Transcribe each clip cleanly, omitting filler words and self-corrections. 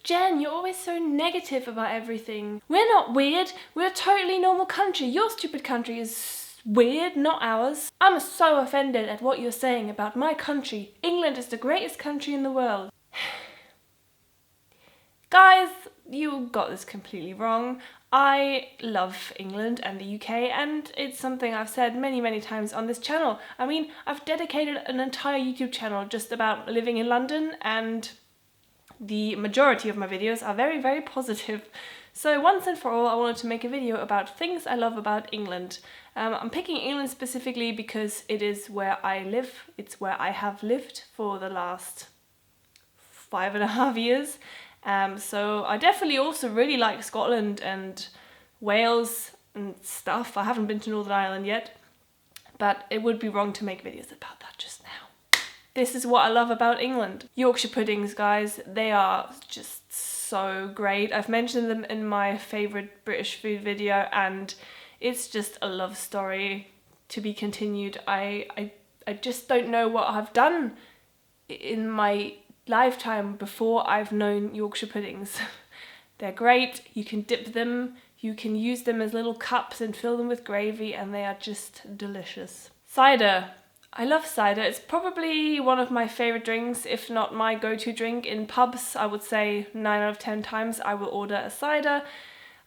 Jen, you're always so negative about everything. We're not weird. We're a totally normal country. Your stupid country is weird, not ours. I'm so offended at what you're saying about my country. England is the greatest country in the world. Guys, you got this completely wrong. I love England and the UK, and it's something I've said many, many times on this channel. I mean, I've dedicated an entire YouTube channel just about living in London, and the majority of my videos are very, very positive. So once and for all, I wanted to make a video about things I love about England. I'm picking England specifically because it is where I live. It's where I have lived for the last 5.5 years. So I definitely also really like Scotland and Wales and stuff. I haven't been to Northern Ireland yet, but it would be wrong to make videos about that just now. This is what I love about England. Yorkshire puddings, guys, they are just so great. I've mentioned them in my favourite British food video, and it's just a love story to be continued. I just don't know what I've done in my lifetime before I've known Yorkshire puddings. They're great. You can dip them, you can use them as little cups and fill them with gravy, and they are just delicious. Cider. I love cider. It's probably one of my favourite drinks, if not my go-to drink. In pubs, I would say 9 out of 10 times I will order a cider.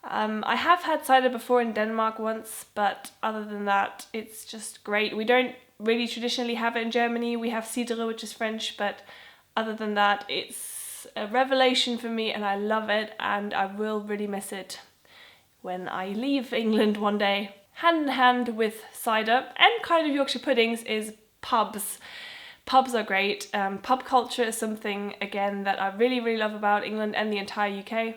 I have had cider before in Denmark once, but other than that, it's just great. We don't really traditionally have it in Germany. We have cidre, which is French, but other than that, it's a revelation for me, and I love it, and I will really miss it when I leave England one day. Hand in hand with cider and kind of Yorkshire puddings is pubs. Pubs are great. Pub culture is something, again, that I really, really love about England and the entire UK.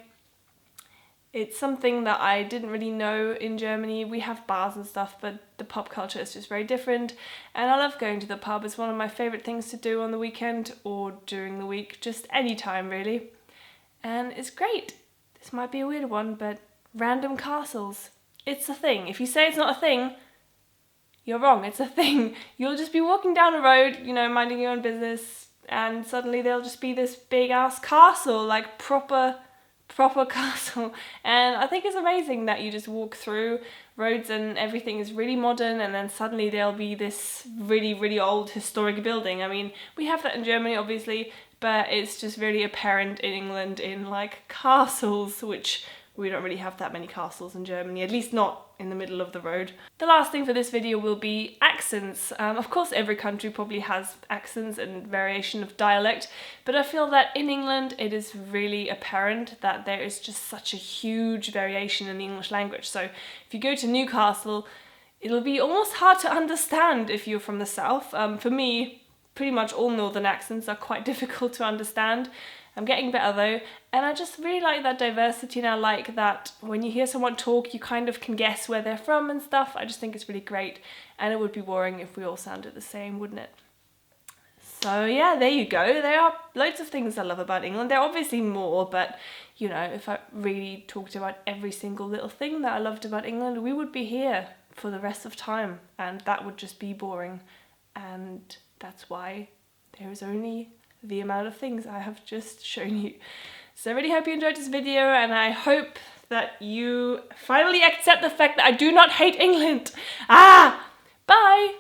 It's something that I didn't really know in Germany. We have bars and stuff, but the pub culture is just very different. And I love going to the pub. It's one of my favourite things to do on the weekend or during the week, just any time really. And it's great. This might be a weird one, but random castles. It's a thing. If you say it's not a thing, you're wrong. It's a thing. You'll just be walking down a road, you know, minding your own business, and suddenly there'll just be this big ass castle, like proper castle. And I think it's amazing that you just walk through roads and everything is really modern, and then suddenly there'll be this really, really old historic building. I mean, we have that in Germany obviously, but it's just really apparent in England in like castles, which we don't really have that many castles in Germany, at least not in the middle of the road. The last thing for this video will be accents. Of course, every country probably has accents and variation of dialect, but I feel that in England it is really apparent that there is just such a huge variation in the English language. So if you go to Newcastle, it'll be almost hard to understand if you're from the south. For me, pretty much all northern accents are quite difficult to understand. I'm getting better though, and I just really like that diversity, and I like that when you hear someone talk you kind of can guess where they're from and stuff. I just think it's really great, and it would be boring if we all sounded the same, wouldn't it? So yeah, there you go. There are loads of things I love about England. There are obviously more, but you know, if I really talked about every single little thing that I loved about England, we would be here for the rest of time, and that would just be boring, and that's why there is only the amount of things I have just shown you. So I really hope you enjoyed this video, and I hope that you finally accept the fact that I do not hate England.